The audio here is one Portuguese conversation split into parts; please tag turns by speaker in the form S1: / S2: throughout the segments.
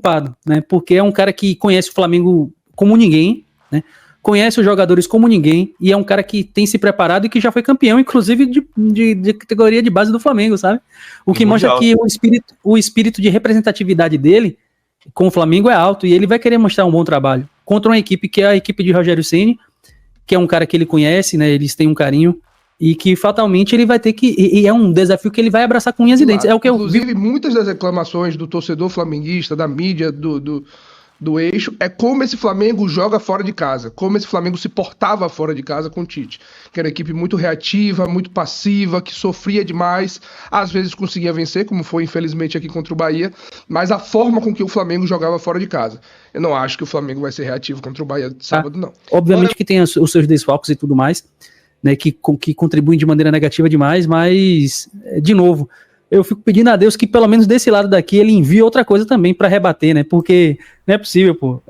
S1: preocupado, né? Porque é um cara que conhece o Flamengo como ninguém, né? Conhece os jogadores como ninguém e é um cara que tem se preparado e que já foi campeão, inclusive de categoria de base do Flamengo, sabe? O que mostra que o espírito de representatividade dele com o Flamengo é alto e ele vai querer mostrar um bom trabalho contra uma equipe que é a equipe de Rogério Ceni, que é um cara que ele conhece, né? Eles têm um carinho e que fatalmente ele vai ter que... E é um desafio que ele vai abraçar com unhas e dentes. É o que
S2: Inclusive, muitas das reclamações do torcedor flamenguista, da mídia, do eixo, é como esse Flamengo joga fora de casa, como esse Flamengo se portava fora de casa com o Tite, que era uma equipe muito reativa, muito passiva, que sofria demais, às vezes conseguia vencer, como foi infelizmente aqui contra o Bahia, mas a forma com que o Flamengo jogava fora de casa. Eu não acho que o Flamengo vai ser reativo contra o Bahia de sábado, não.
S1: Obviamente que tem os seus desfalques e tudo mais, né, que contribuem de maneira negativa demais, mas, de novo, eu fico pedindo a Deus que pelo menos desse lado daqui ele envie outra coisa também pra rebater, né? Porque não é possível, pô.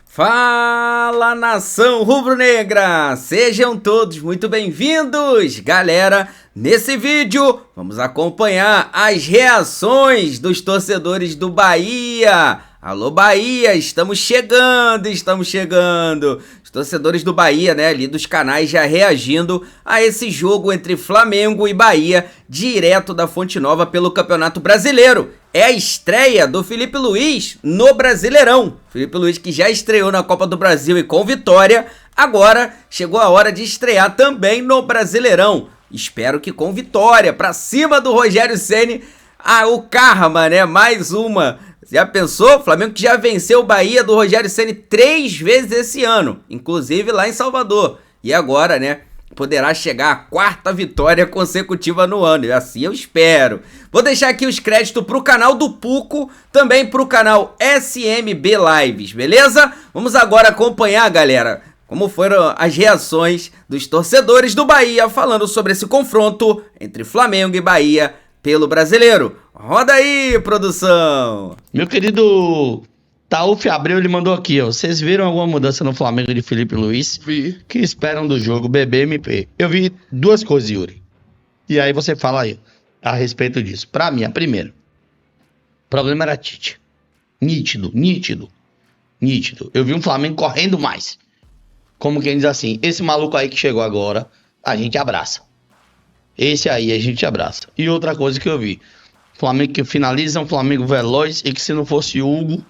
S3: Fala, nação rubro-negra! Sejam todos muito bem-vindos, galera! Nesse vídeo, vamos acompanhar as reações dos torcedores do Bahia. Alô, Bahia, estamos chegando! Os torcedores do Bahia, né, ali dos canais já reagindo a esse jogo entre Flamengo e Bahia, direto da Fonte Nova pelo Campeonato Brasileiro. É a estreia do Felipe Luiz no Brasileirão. Felipe Luiz que já estreou na Copa do Brasil e com vitória, agora chegou a hora de estrear também no Brasileirão. Espero que com vitória, pra cima do Rogério Ceni. O karma, né, mais uma. Já pensou? O Flamengo que já venceu o Bahia do Rogério Ceni 3 vezes esse ano, inclusive lá em Salvador. E agora, né, poderá chegar à 4ª vitória consecutiva no ano, e assim eu espero. Vou deixar aqui os créditos pro canal do Puco, também pro canal SMB Lives, beleza? Vamos agora acompanhar, galera, como foram as reações dos torcedores do Bahia falando sobre esse confronto entre Flamengo e Bahia pelo Brasileiro. Roda aí, produção!
S4: Meu querido Tauf Abreu, ele mandou aqui, ó. Vocês viram alguma mudança no Flamengo de Felipe Luiz?
S2: Vi.
S4: Que esperam do jogo BBMP? Eu vi duas coisas, Yuri. E aí você fala aí a respeito disso. Pra mim, a primeira. O problema era Tite. Nítido. Eu vi um Flamengo correndo mais. Como quem diz assim, esse maluco aí que chegou agora, a gente abraça. Esse aí a gente abraça. E outra coisa que eu vi. Flamengo que finaliza, um Flamengo veloz e que se não fosse Hugo,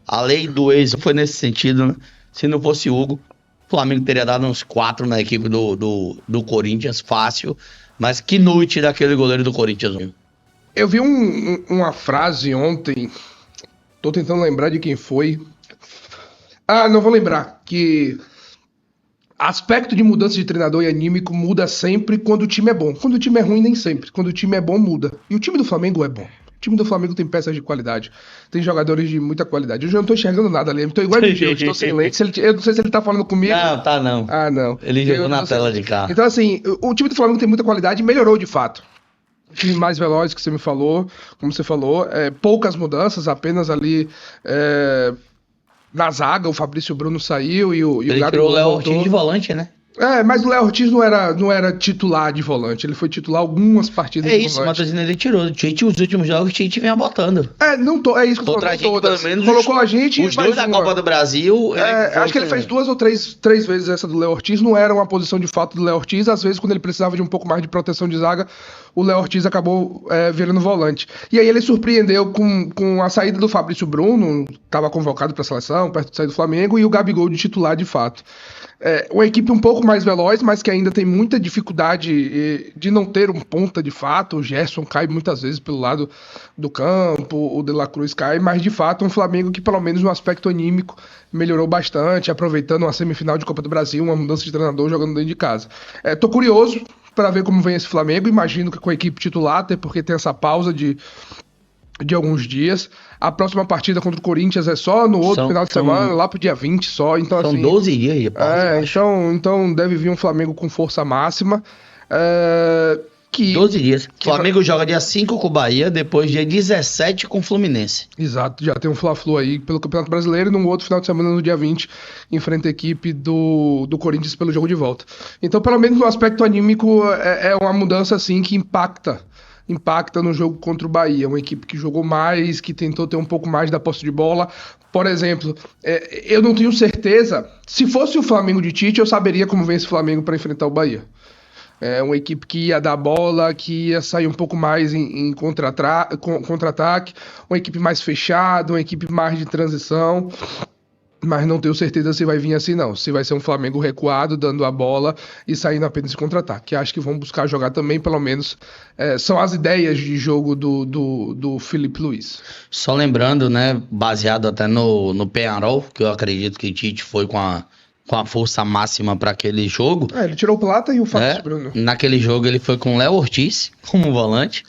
S4: a lei do ex foi nesse sentido, né? Se não fosse Hugo, o Flamengo teria dado uns 4 na equipe do Corinthians, fácil. Mas que noite daquele goleiro do Corinthians.
S2: Eu vi uma frase ontem, tô tentando lembrar de quem foi. Não vou lembrar, que aspecto de mudança de treinador e anímico muda sempre quando o time é bom. Quando o time é ruim, nem sempre. Quando o time é bom, muda. E o time do Flamengo é bom. O time do Flamengo tem peças de qualidade. Tem jogadores de muita qualidade. Eu já não tô enxergando nada ali. Eu tô igual de Gil, estou sem lente. Eu não sei se ele tá falando comigo.
S4: Não, tá não.
S2: Não.
S4: Ele jogou na tela de cá.
S2: Então, assim, o time do Flamengo tem muita qualidade e melhorou de fato. Time mais veloz que você me falou, como você falou. Poucas mudanças, apenas ali... Na zaga, o Fabrício Bruno saiu e o
S4: ele
S2: Gabigol
S4: tirou o Léo
S2: voltou.
S4: Ortiz de volante, né?
S2: Mas o Léo Ortiz não era titular de volante. Ele foi titular algumas partidas de volante.
S4: Mas ele tirou. O Tite, os últimos jogos, o Tite vinha botando.
S2: É isso que eu tô falando.
S4: Pelo menos
S2: colocou a gente...
S4: Os dois da Copa do Brasil...
S2: acho que ele fez 2 ou 3 vezes essa do Léo Ortiz. Não era uma posição de fato do Léo Ortiz. Às vezes, quando ele precisava de um pouco mais de proteção de zaga, o Léo Ortiz acabou virando volante. E aí ele surpreendeu com a saída do Fabrício Bruno, estava convocado para a seleção, perto de sair do Flamengo, e o Gabigol de titular de fato. Uma equipe um pouco mais veloz, mas que ainda tem muita dificuldade de não ter um ponta de fato. O Gerson cai muitas vezes pelo lado do campo, o De La Cruz cai, mas de fato um Flamengo que pelo menos no aspecto anímico melhorou bastante, aproveitando uma semifinal de Copa do Brasil, uma mudança de treinador jogando dentro de casa. Tô curioso para ver como vem esse Flamengo, imagino que com a equipe titular, até porque tem essa pausa de alguns dias. A próxima partida contra o Corinthians é só no outro final de semana, lá pro dia 20 só. Então,
S4: são
S2: assim,
S4: 12 dias aí.
S2: Então deve vir um Flamengo com força máxima.
S4: 12 dias. O Flamengo joga dia 5 com o Bahia, depois dia 17 com o Fluminense.
S2: Exato, já tem um Fla-Flu aí pelo Campeonato Brasileiro e no outro final de semana, no dia 20, enfrenta a equipe do Corinthians pelo jogo de volta. Então, pelo menos no aspecto anímico, é uma mudança assim que impacta impacta no jogo contra o Bahia. Uma equipe que jogou mais, que tentou ter um pouco mais da posse de bola. Por exemplo, eu não tenho certeza, se fosse o Flamengo de Tite, eu saberia como vence o Flamengo para enfrentar o Bahia. É uma equipe que ia dar bola, que ia sair um pouco mais em contra-ataque, uma equipe mais fechada, uma equipe mais de transição, mas não tenho certeza se vai vir assim não, se vai ser um Flamengo recuado, dando a bola e saindo apenas em contra-ataque. Acho que vão buscar jogar também, pelo menos, são as ideias de jogo do Felipe Luiz.
S4: Só lembrando, né, baseado até no Peñarol, que eu acredito que Tite foi com a força máxima para aquele jogo.
S2: Ele tirou o Plata e o Fábio Bruno.
S4: Naquele jogo ele foi com o Léo Ortiz como volante.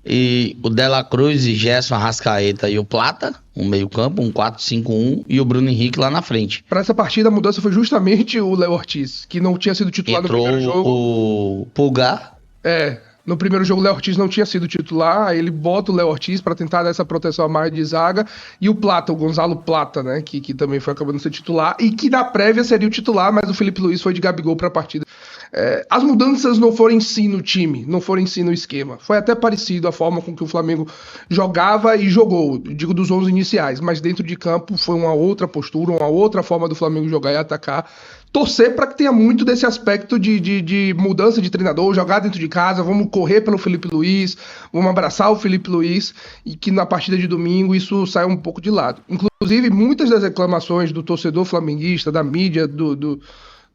S4: E o De La Cruz e Gerson Arrascaeta e o Plata, um meio campo, um 4-5-1, e o Bruno Henrique lá na frente.
S2: Para essa partida a mudança foi justamente o Léo Ortiz, que não tinha sido titular no primeiro jogo.
S4: O Pulgar.
S2: No primeiro jogo o Léo Ortiz não tinha sido titular, aí ele bota o Léo Ortiz para tentar dar essa proteção a mais de zaga, e o Plata, o Gonzalo Plata, né, que também foi acabando de ser titular, e que na prévia seria o titular, mas o Felipe Luiz foi de Gabigol para a partida. As mudanças não foram em si no time, não foram em si no esquema, foi até parecido a forma com que o Flamengo jogava e jogou, digo dos 11 iniciais, mas dentro de campo foi uma outra postura, uma outra forma do Flamengo jogar e atacar. Torcer para que tenha muito desse aspecto de mudança de treinador, jogar dentro de casa, vamos correr pelo Felipe Luiz, vamos abraçar o Felipe Luiz, e que na partida de domingo isso saia um pouco de lado. Inclusive, muitas das reclamações do torcedor flamenguista, da mídia,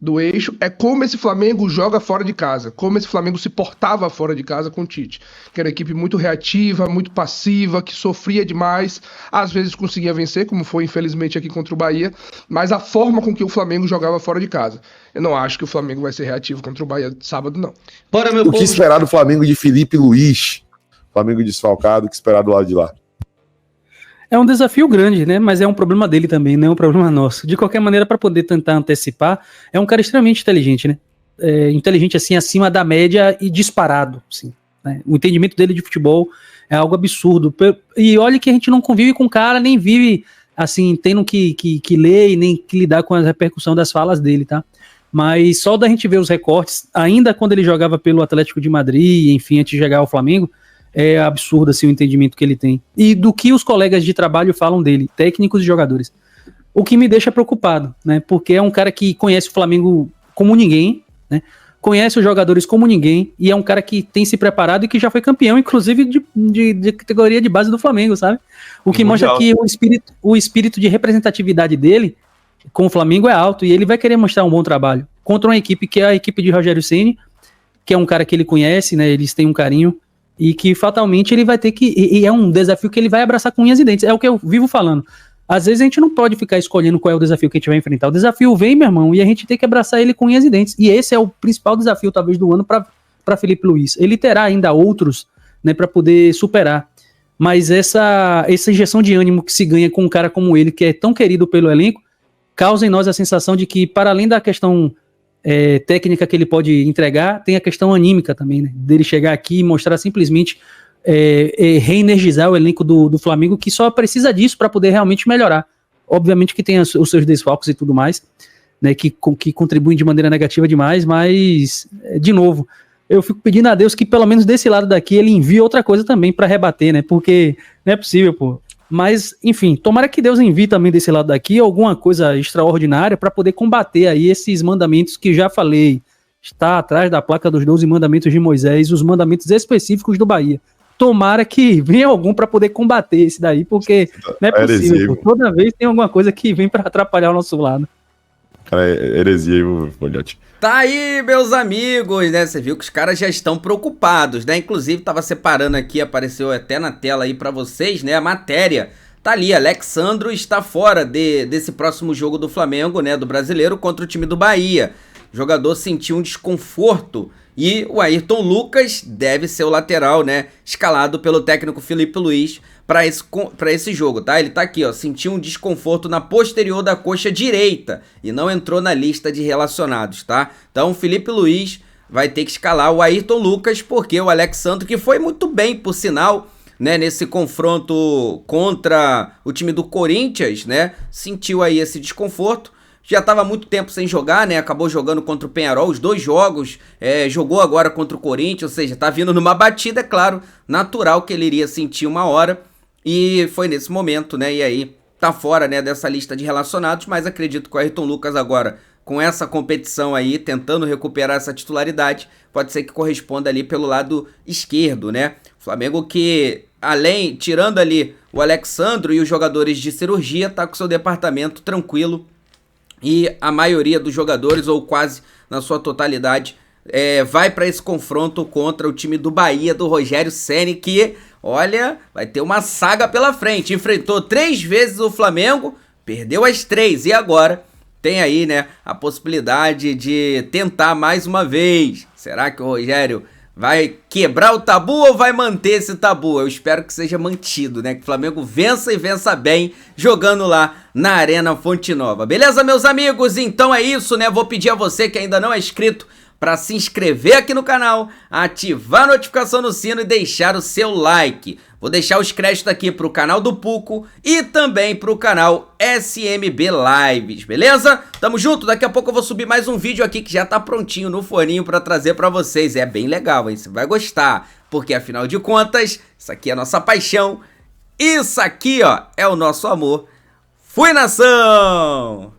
S2: do eixo, é como esse Flamengo joga fora de casa, como esse Flamengo se portava fora de casa com o Tite, que era uma equipe muito reativa, muito passiva, que sofria demais, às vezes conseguia vencer, como foi infelizmente aqui contra o Bahia, mas a forma com que o Flamengo jogava fora de casa. Eu não acho que o Flamengo vai ser reativo contra o Bahia sábado, não.
S5: O que esperar do Flamengo de Felipe Luiz, Flamengo desfalcado, o que esperar do lado de lá?
S1: É um desafio grande, né? Mas é um problema dele também, não é um problema nosso. De qualquer maneira, para poder tentar antecipar, é um cara extremamente inteligente, né? Inteligente, assim, acima da média e disparado, assim, né? O entendimento dele de futebol é algo absurdo. E olha que a gente não convive com o cara, nem vive, assim, tendo que ler e nem que lidar com a repercussão das falas dele, tá? Mas só da gente ver os recortes, ainda quando ele jogava pelo Atlético de Madrid, enfim, antes de chegar ao Flamengo, é absurdo assim, o entendimento que ele tem. E do que os colegas de trabalho falam dele, técnicos e jogadores. O que me deixa preocupado, né? Porque é um cara que conhece o Flamengo como ninguém, né? Conhece os jogadores como ninguém, e é um cara que tem se preparado e que já foi campeão, inclusive de categoria de base do Flamengo, sabe? O que mostra que o espírito de representatividade dele com o Flamengo é alto, e ele vai querer mostrar um bom trabalho contra uma equipe que é a equipe de Rogério Ceni, que é um cara que ele conhece, né? Eles têm um carinho, e que fatalmente ele vai ter que, e é um desafio que ele vai abraçar com unhas e dentes, é o que eu vivo falando. Às vezes a gente não pode ficar escolhendo qual é o desafio que a gente vai enfrentar, o desafio vem, meu irmão, e a gente tem que abraçar ele com unhas e dentes, e esse é o principal desafio talvez do ano para Felipe Luiz. Ele terá ainda outros, né, para poder superar, mas essa injeção de ânimo que se ganha com um cara como ele, que é tão querido pelo elenco, causa em nós a sensação de que, para além da questão técnica que ele pode entregar, tem a questão anímica também, né? Dele chegar aqui e mostrar simplesmente reenergizar o elenco do Flamengo, que só precisa disso para poder realmente melhorar. Obviamente que tem os seus desfalques e tudo mais, né, que contribuem de maneira negativa demais, mas, de novo, eu fico pedindo a Deus que pelo menos desse lado daqui ele envie outra coisa também para rebater, né, porque não é possível, pô. Mas, enfim, tomara que Deus envie também desse lado daqui alguma coisa extraordinária para poder combater aí esses mandamentos que já falei. Está atrás da placa dos 12 mandamentos de Moisés, os mandamentos específicos do Bahia. Tomara que venha algum para poder combater esse daí, porque não é possível. Toda vez tem alguma coisa que vem para atrapalhar o nosso lado.
S5: Cara, é heresia aí, Folhote.
S3: Tá aí, meus amigos, né? Você viu que os caras já estão preocupados, né? Inclusive, tava separando aqui, apareceu até na tela aí pra vocês, né? A matéria. Tá ali, Alexandro está fora desse próximo jogo do Flamengo, né? Do Brasileiro contra o time do Bahia. O jogador sentiu um desconforto e o Ayrton Lucas deve ser o lateral, né? Escalado pelo técnico Felipe Luiz para esse jogo, tá? Ele tá aqui, ó, sentiu um desconforto na posterior da coxa direita e não entrou na lista de relacionados, tá? Então o Felipe Luiz vai ter que escalar o Ayrton Lucas, porque o Alexandro, que foi muito bem, por sinal, né, nesse confronto contra o time do Corinthians, né, sentiu aí esse desconforto. já estava muito tempo sem jogar, né? Acabou jogando contra o Peñarol, os 2 jogos, jogou agora contra o Corinthians, ou seja, tá vindo numa batida, é claro, natural que ele iria sentir uma hora, e foi nesse momento, né? E aí tá fora, né, dessa lista de relacionados, mas acredito que o Ayrton Lucas agora, com essa competição aí, tentando recuperar essa titularidade, pode ser que corresponda ali pelo lado esquerdo, né? O Flamengo que, tirando ali o Alexandro e os jogadores de cirurgia, tá com seu departamento tranquilo, e a maioria dos jogadores, ou quase na sua totalidade, vai para esse confronto contra o time do Bahia, do Rogério Ceni, que, olha, vai ter uma saga pela frente. Enfrentou 3 vezes o Flamengo, perdeu as 3, e agora tem aí, né, a possibilidade de tentar mais uma vez. Será que o Rogério vai quebrar o tabu ou vai manter esse tabu? Eu espero que seja mantido, né? Que o Flamengo vença e vença bem jogando lá na Arena Fonte Nova. Beleza, meus amigos? Então é isso, né? Vou pedir a você que ainda não é inscrito para se inscrever aqui no canal, ativar a notificação no sino e deixar o seu like. Vou deixar os créditos aqui pro canal do Puco e também pro canal SMB Lives, beleza? Tamo junto, daqui a pouco eu vou subir mais um vídeo aqui que já tá prontinho no forninho pra trazer pra vocês. É bem legal, hein? Você vai gostar, porque afinal de contas, isso aqui é a nossa paixão, isso aqui, ó, é o nosso amor. Fui, nação!